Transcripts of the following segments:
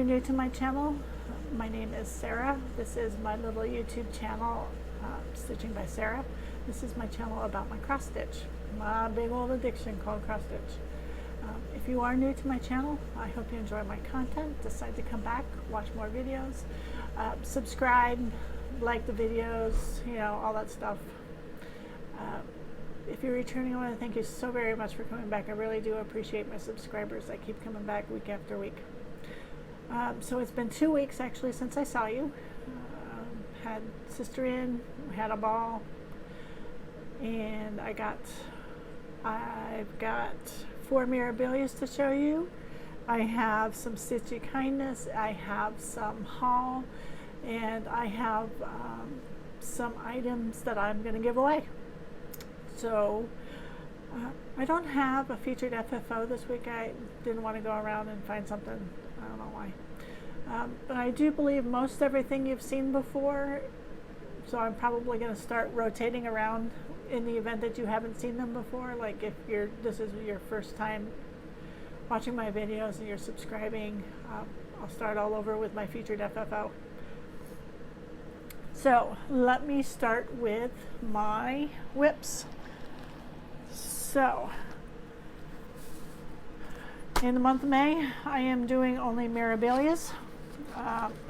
new to my channel, my name is Sarah. This is my little YouTube channel, Stitching by Sarah. This is my channel about my cross stitch, my big old addiction called cross stitch. If you are new to my channel, I hope you enjoy my content, decide to come back, watch more videos, subscribe, like the videos, you know, all that stuff. If you're returning, I want to thank you so very much for coming back. I really do appreciate my subscribers. I keep coming back week after week. So it's been 2 weeks actually since I saw you. Had sister in, we had a ball, and I've got 4 Mirabilias to show you. I have some Stitchy Kindness, I have some haul, and I have some items that I'm going to give away. So I don't have a featured FFO this week. I didn't want to go around and find something. I don't know why. But I do believe most everything you've seen before, so I'm probably going to start rotating around in the event that you haven't seen them before. Like if this is your first time watching my videos and you're subscribing, I'll start all over with my featured FFO. So let me start with my whips. So in the month of May, I am doing only Mirabilias.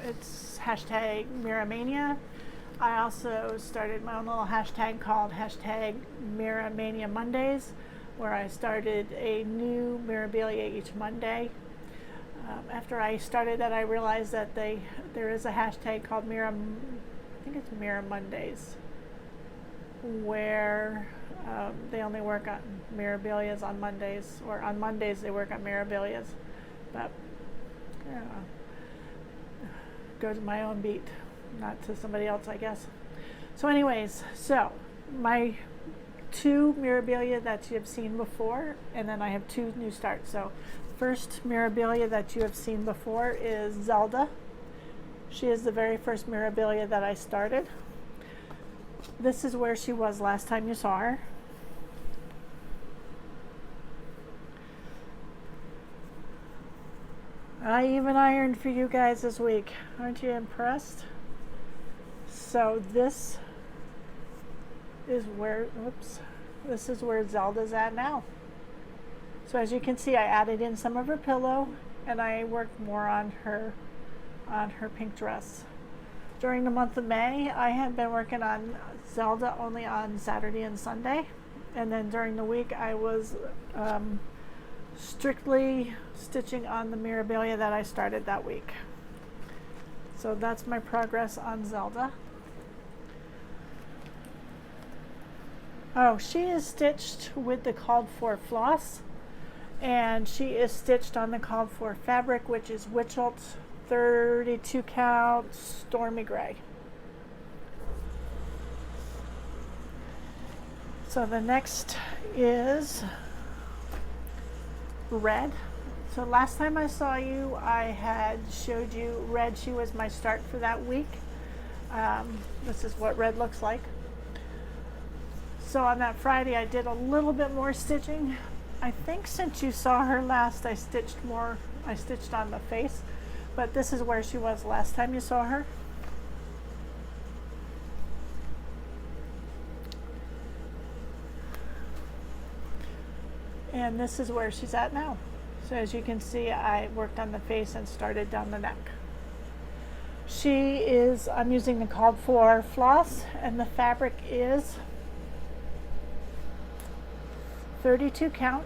It's hashtag miramaynia. I also started my own little hashtag called hashtag miramaynia Mondays, where I started a new Mirabilia each Monday. After I started that, I realized that there is a hashtag called I think it's Mira Mondays, where they only work on Mirabilias on Mondays, or on Mondays they work on Mirabilias. But go to my own beat, not to somebody else, I guess. So anyways, so my 2 Mirabilia that you have seen before, and then I have 2 new starts. So first Mirabilia that you have seen before is Zelda. She is the very first Mirabilia that I started. This is where she was last time you saw her. I even ironed for you guys this week. Aren't you impressed? So this is where, this is where Zelda's at now. So as you can see, I added in some of her pillow, and I worked more on her pink dress. During the month of May, I had been working on Zelda only on Saturday and Sunday, and then during the week I was strictly stitching on the Mirabilia that I started that week. So that's my progress on Zelda. Oh, she is stitched with the called for floss, and she is stitched on the called for fabric, which is Wichelt 32 count Stormy gray. So the next is red. So last time I saw you, I had showed you red. She was my start for that week. This is what red looks like. So on that Friday, I did a little bit more stitching. I think since you saw her last, I stitched more. I stitched on the face, but this is where she was last time you saw her. And this is where she's at now. So as you can see, I worked on the face and started down the neck. She is, I'm using the called for floss, and the fabric is 32 count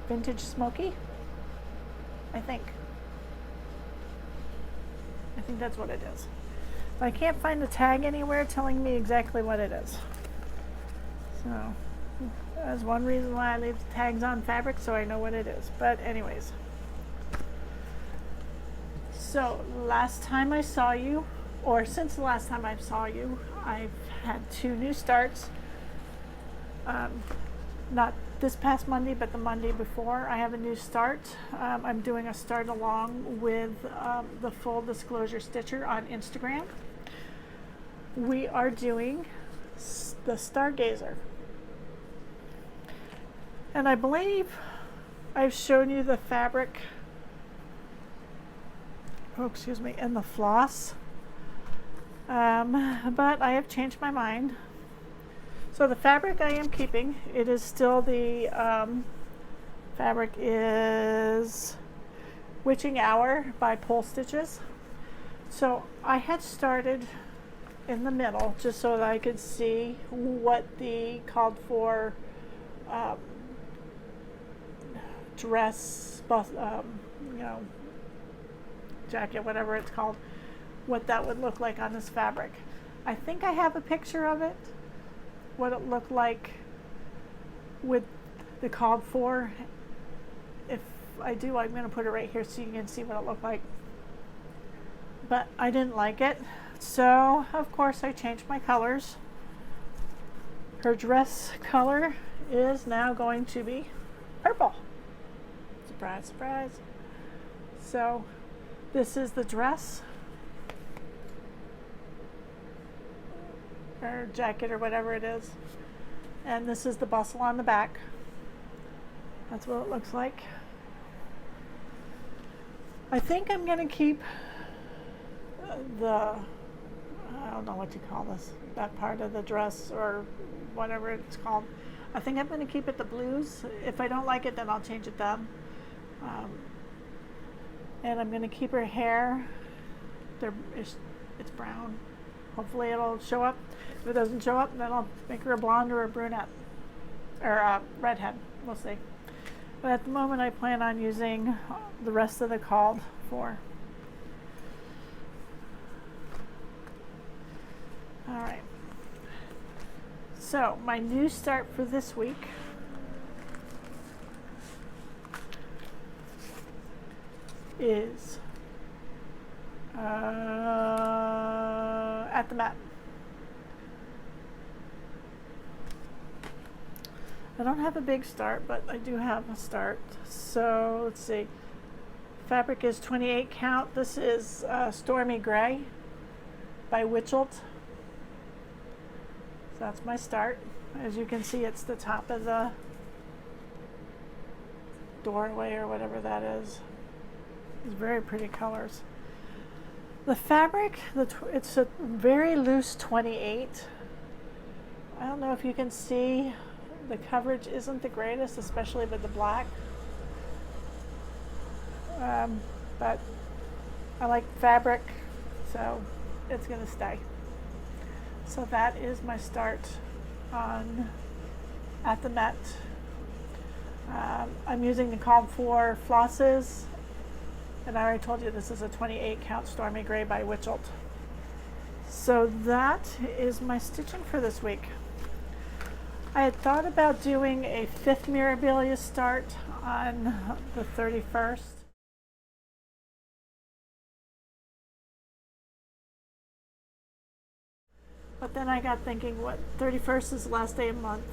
Vintage Smokey, I think that's what it is. But I can't find the tag anywhere telling me exactly what it is. So that's one reason why I leave the tags on fabric, so I know what it is. But anyways, so last time I saw you, or since the last time I saw you, I've had 2 new starts. Not this past Monday, but the Monday before. I have a new start. I'm doing a start along with the Full Disclosure Stitcher on Instagram. We are doing the Stargazer. And I believe I've shown you the fabric oh excuse me, in the floss. But I have changed my mind. So the fabric I am keeping, it is still the fabric is Witching Hour by Polstiches. So I had started in the middle just so that I could see what the called for dress, you know, jacket, whatever it's called, what that would look like on this fabric. I think I have a picture of it, what it looked like with the called for. If I do, I'm going to put it right here so you can see what it looked like. But I didn't like it, so of course I changed my colors. Her dress color is now going to be purple. Surprise, surprise. So this is the dress or jacket or whatever it is, and this is the bustle on the back. That's what it looks like. I think I'm going to keep I don't know what you call this, that part of the dress or whatever it's called. I think I'm going to keep it the blues. If I don't like it, then I'll change it then. And I'm going to keep her hair. It's brown. Hopefully it'll show up. If it doesn't show up, then I'll make her a blonde or a brunette or a redhead. We'll see. But at the moment, I plan on using the rest of the called for. All right. So my new start for this week is at the mat. I don't have a big start, but I do have a start. So let's see. Fabric is 28 count. This is Stormy Gray by Wichelt. So that's my start. As you can see, it's the top of the doorway or whatever that is. It's very pretty colors. The fabric, it's a very loose 28. I don't know if you can see, the coverage isn't the greatest, especially with the black. But I like fabric, so it's going to stay. So that is my start on at the Met. I'm using the called for flosses, and I already told you this is a 28 count Stormy Gray by Wichelt. So that is my stitching for this week. I had thought about doing a 5th Mirabilia start on the 31st. But then I got thinking, what, 31st is the last day of the month.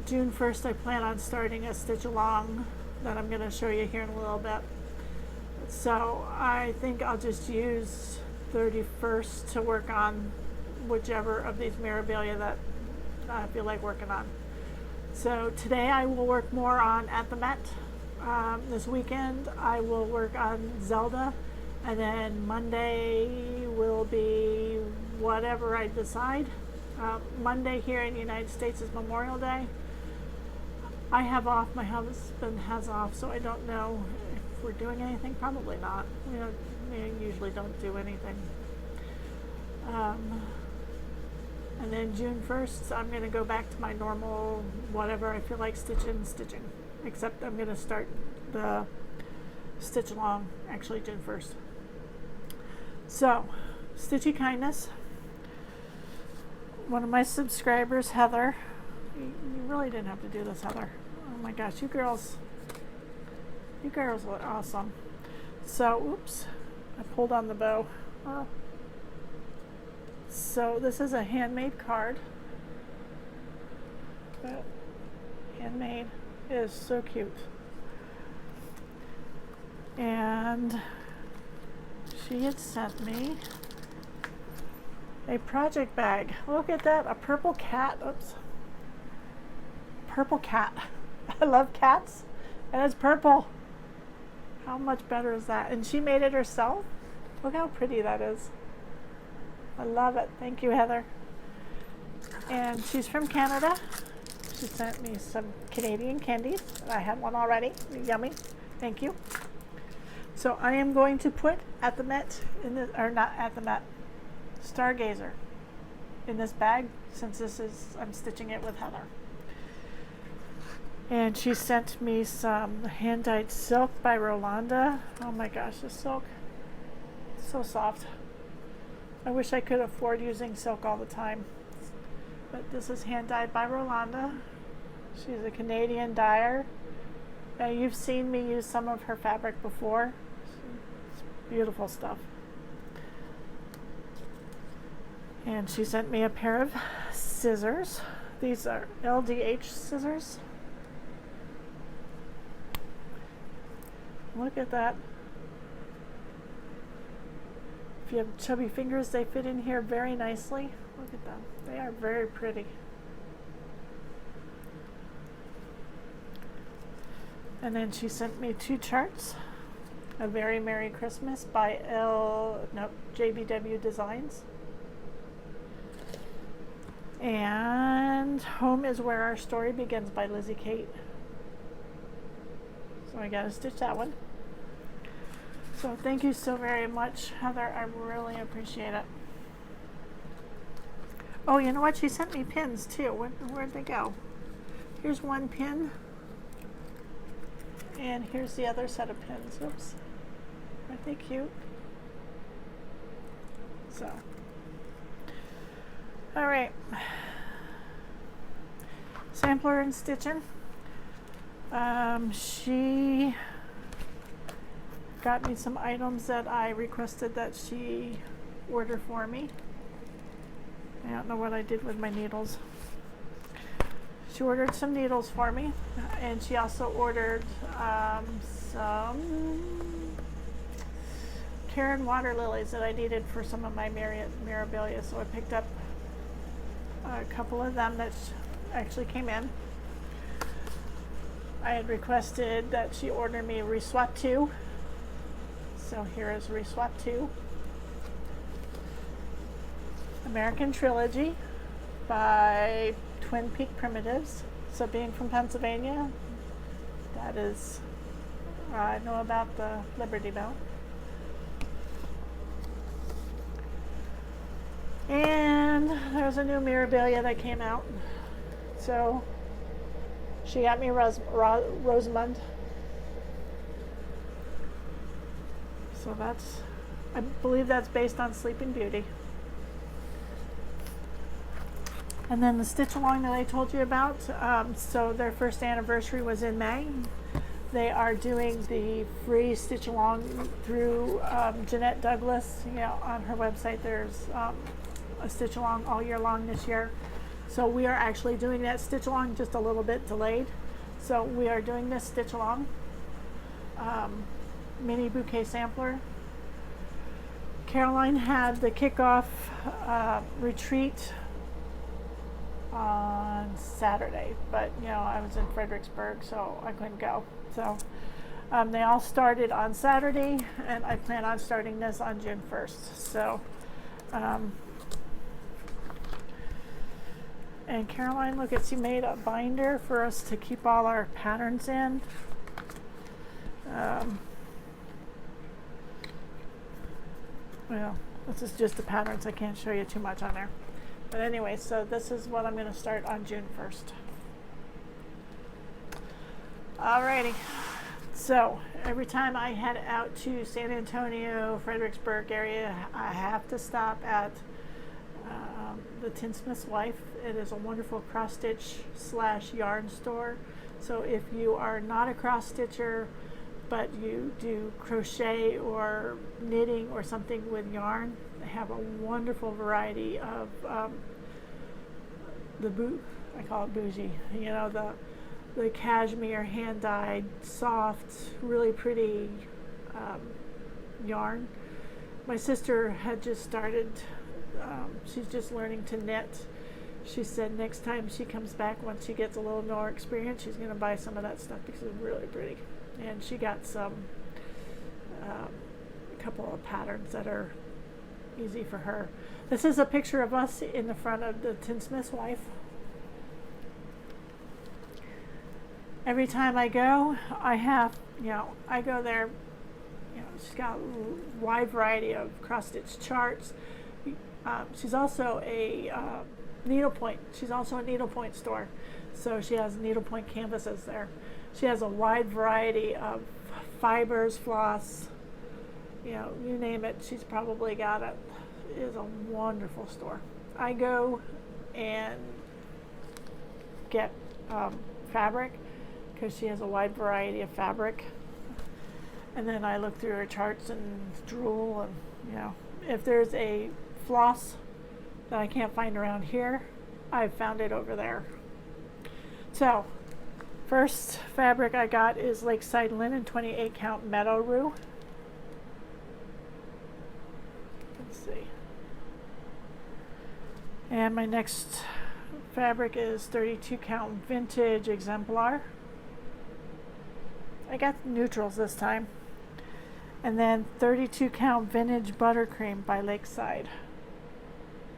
June 1st I plan on starting a stitch along that I'm going to show you here in a little bit. So I think I'll just use 31st to work on whichever of these Mirabilia that I feel like working on. So today I will work more on At the Met. This weekend I will work on Zelda, and then Monday will be whatever I decide. Monday here in the United States is Memorial Day. I have off, my husband has off, so I don't know if we're doing anything. Probably not. We usually don't do anything. And then June 1st, I'm going to go back to my normal whatever I feel like stitching, except I'm going to start the stitch along actually June 1st. So, Stitchy Kindness. One of my subscribers, Heather, you really didn't have to do this, Heather. Oh my gosh, you girls look awesome. So, oops, I pulled on the bow. Oh. So this is a handmade card. But handmade is so cute. And she had sent me a project bag. Look at that, a purple cat. Oops. Purple cat. I love cats, and it's purple. How much better is that? And she made it herself. Look how pretty that is. I love it. Thank you, Heather. And she's from Canada. She sent me some Canadian candies. I had one already. Yummy. Thank you. So I am going to put at the Met in the, or not at the Met, Stargazer in this bag, since this is, I'm stitching it with Heather. And she sent me some hand-dyed silk by Rolanda. Oh my gosh, this silk, so soft. I wish I could afford using silk all the time. But this is hand-dyed by Rolanda. She's a Canadian dyer. Now you've seen me use some of her fabric before. It's beautiful stuff. And she sent me a pair of scissors. These are LDH scissors. Look at that. If you have chubby fingers, they fit in here very nicely. Look at them. They are very pretty. And then she sent me 2 charts. A Very Merry Christmas by JBW Designs. And Home is Where Our Story Begins by Lizzie Kate. So I gotta stitch that one. So thank you so very much, Heather. I really appreciate it. Oh, you know what? She sent me pins too. Where'd they go? Here's one pin. And here's the other set of pins. Oops. Aren't they cute? So. All right. Sampler and stitching. She got me some items that I requested that she order for me. I don't know what I did with my needles. She ordered some needles for me, and she also ordered some Karen water lilies that I needed for some of my Mirabilia. So I picked up a couple of them that actually came in. I had requested that she order me Reswap 2. So here is Reswap 2. American Trilogy by Twin Peak Primitives. So being from Pennsylvania, that is, I know about the Liberty Bell. And there's a new Mirabilia that came out. So she got me Rosamund. So that's, I believe that's based on Sleeping Beauty. And then the stitch along that I told you about, so their first anniversary was in May. They are doing the free stitch along through Jeanette Douglas. You know, on her website there's a stitch along all year long this year. So we are actually doing that stitch along, just a little bit delayed. So we are doing this stitch along mini bouquet sampler. Caroline had the kickoff retreat on Saturday, but you know, I was in Fredericksburg, so I couldn't go. So they all started on Saturday, and I plan on starting this on June 1st. So and Caroline, look, she made a binder for us to keep all our patterns in. Well, this is just the patterns. I can't show you too much on there. But anyway, so this is what I'm going to start on June 1st. Alrighty. So every time I head out to San Antonio, Fredericksburg area, I have to stop at the Tinsmith's Wife. It is a wonderful cross stitch / yarn store. So if you are not a cross stitcher, but you do crochet or knitting or something with yarn, they have a wonderful variety of I call it bougie, you know, the cashmere hand dyed, soft, really pretty yarn. My sister had just started, she's just learning to knit. She said next time she comes back, once she gets a little more experience, she's going to buy some of that stuff because it's really pretty. And she got some a couple of patterns that are easy for her. This is a picture of us in the front of the Tinsmith's wife. Every time I go, I have, I go there, she's got a wide variety of cross-stitch charts. She's also a needlepoint. She's also a needlepoint store. So she has needlepoint canvases there. She has a wide variety of fibers, floss, you name it, she's probably got it. It is a wonderful store. I go and get fabric because she has a wide variety of fabric. And then I look through her charts and drool, and if there's a floss that I can't find around here, I've found it over there. So, first fabric I got is Lakeside Linen 28 count Meadow Rue. Let's see. And my next fabric is 32 count Vintage Exemplar. I got neutrals this time. And then 32 count Vintage Buttercream by Lakeside.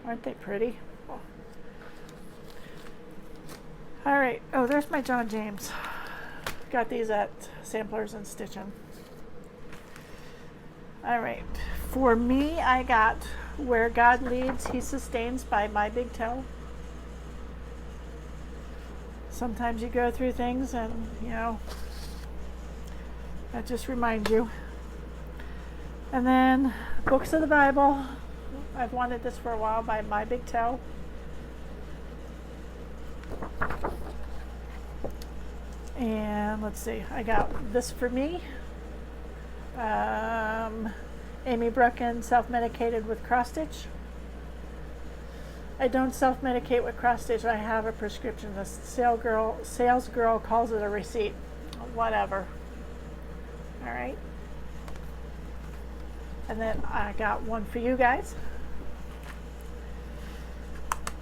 Aren't they pretty? Oh. All right. Oh, there's my John James. Got these at Samplers and Stitchin'. All right. For me, I got Where God Leads, He Sustains by My Big Toe. Sometimes you go through things and, that just reminds you. And then Books of the Bible. I've wanted this for a while, by My Big Toe. And let's see, I got this for me. Amy Brucken, Self-Medicated with Cross Stitch. I don't self-medicate with cross stitch. I have a prescription. The sales girl calls it a receipt. Whatever. All right. And then I got one for you guys.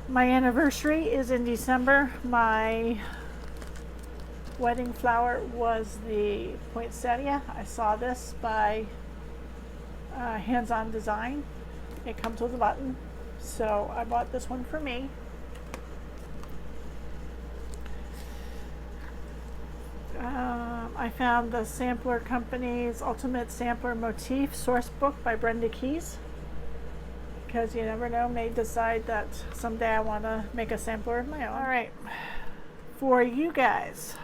My anniversary is in December. My wedding flower was the poinsettia. I saw this by Hands On Design. It comes with a button. So I bought this one for me. I found the Sampler Company's Ultimate Sampler Motif Source Book by Brenda Keys, because you never know, may decide that someday I want to make a sampler of my own. All right, for you guys,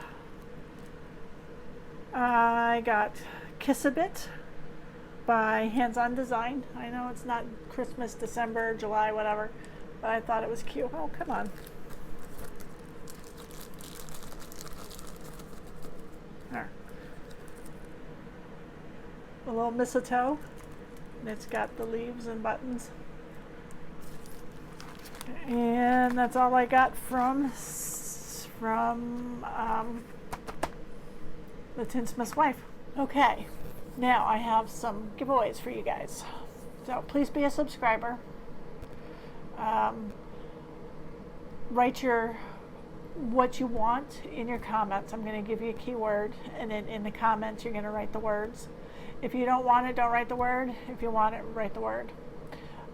I got Kiss a Bit by Hands On Design. I know it's not Christmas, December, July, whatever, but I thought it was cute. Oh, come on. There. A little mistletoe, and it's got the leaves and buttons. And that's all I got from the Tinsmith's wife. Okay. Now I have some giveaways for you guys. So please be a subscriber. Write what you want in your comments. I'm going to give you a keyword, and then in the comments you're going to write the words. If you don't want it, don't write the word. If you want it, write the word.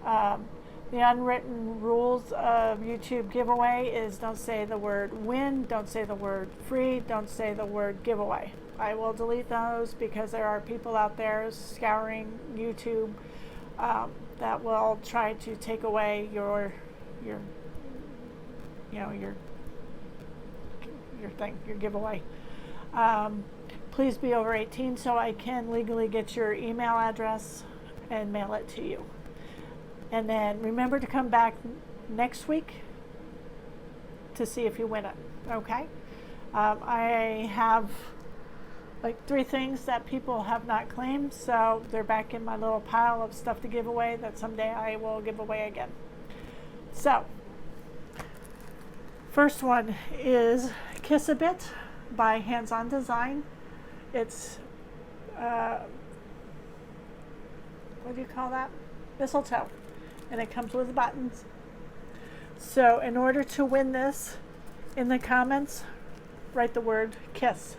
The unwritten rules of YouTube giveaway is don't say the word win, don't say the word free, don't say the word giveaway. I will delete those because there are people out there scouring YouTube that will try to take away your thing, your giveaway. Please be over 18 so I can legally get your email address and mail it to you. And then remember to come back next week to see if you win it. Okay? I have like 3 things that people have not claimed, so they're back in my little pile of stuff to give away that someday I will give away again. So, first one is Kiss a Bit by Hands On Design. It's, what do you call that? Mistletoe. And it comes with buttons. So in order to win this, in the comments, write the word kiss.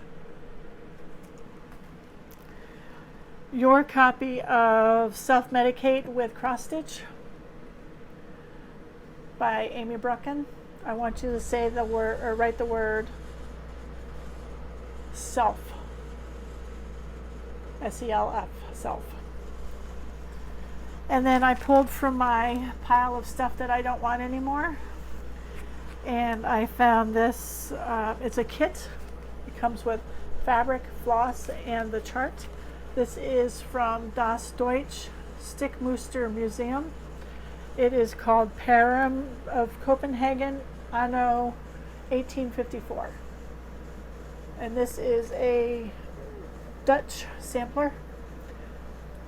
your copy of Self-Medicate with Cross Stitch by Amy Brucken. I want you to say the word, or write the word self. S-E-L-F, self. And then I pulled from my pile of stuff that I don't want anymore. And I found this, it's a kit. It comes with fabric, floss, and the chart. This is from Das Deutsche Stickmuster Museum. It is called Param of Copenhagen, Anno 1854. And this is a Dutch sampler.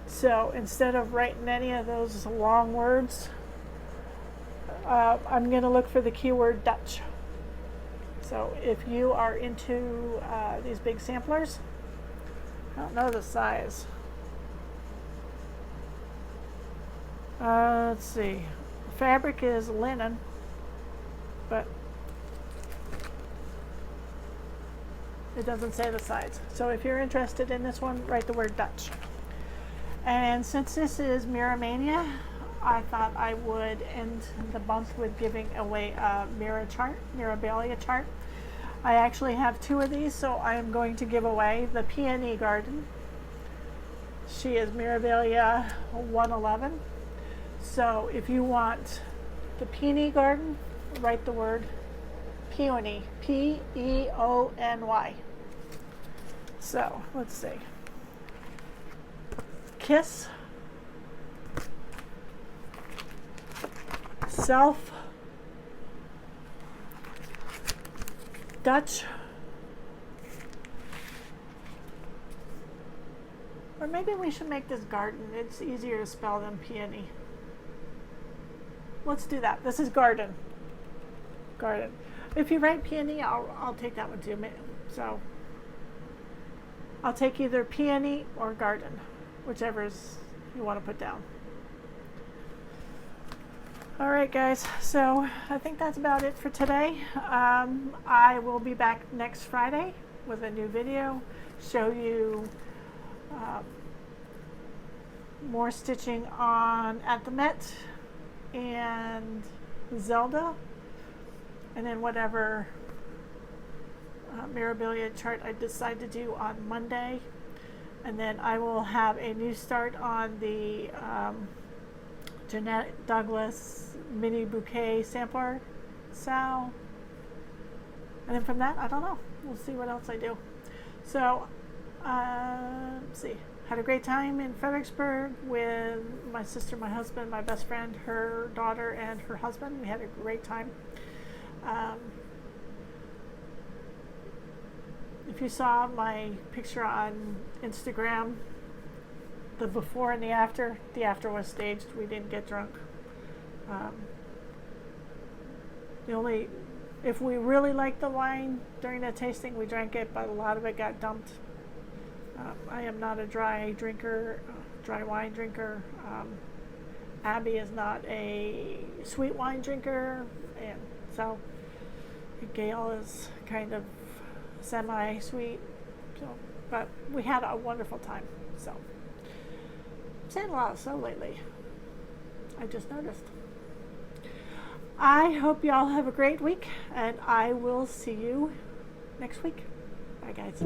So instead of writing any of those long words, I'm going to look for the keyword Dutch. So if you are into these big samplers, I don't know the size. Let's see. The fabric is linen, but it doesn't say the size. So if you're interested in this one, write the word Dutch. And since this is Miramaynia, I thought I would end the month with giving away a Mirabilia chart. I actually have 2 of these, so I am going to give away the Peony Garden. She is Mirabilia 111. So if you want the Peony Garden, write the word Peony, P-E-O-N-Y. So let's see. Kiss, Self, Dutch, or maybe we should make this garden. It's easier to spell than peony. Let's do that. This is garden. Garden. If you write peony, I'll take that one too. So I'll take either peony or garden, whichever you want to put down. All right, guys. So I think that's about it for today. I will be back next Friday with a new video. Show you more stitching on At the Met and Zelda, and then whatever Mirabilia chart I decide to do on Monday. And then I will have a new start on the Jeanette Douglas mini bouquet sampler Sal. And then from that, I don't know. We'll see what else I do. So, let's see. Had a great time in Fredericksburg with my sister, my husband, my best friend, her daughter, and her husband. We had a great time. If you saw my picture on Instagram, the before and the after was staged. We didn't get drunk. If we really liked the wine during the tasting, we drank it, but a lot of it got dumped. I am not a dry wine drinker. Abby is not a sweet wine drinker, and so Gail is kind of semi-sweet. So, but we had a wonderful time. So, I'm saying a lot of so lately. I just noticed. I hope y'all have a great week, and I will see you next week. Bye, guys.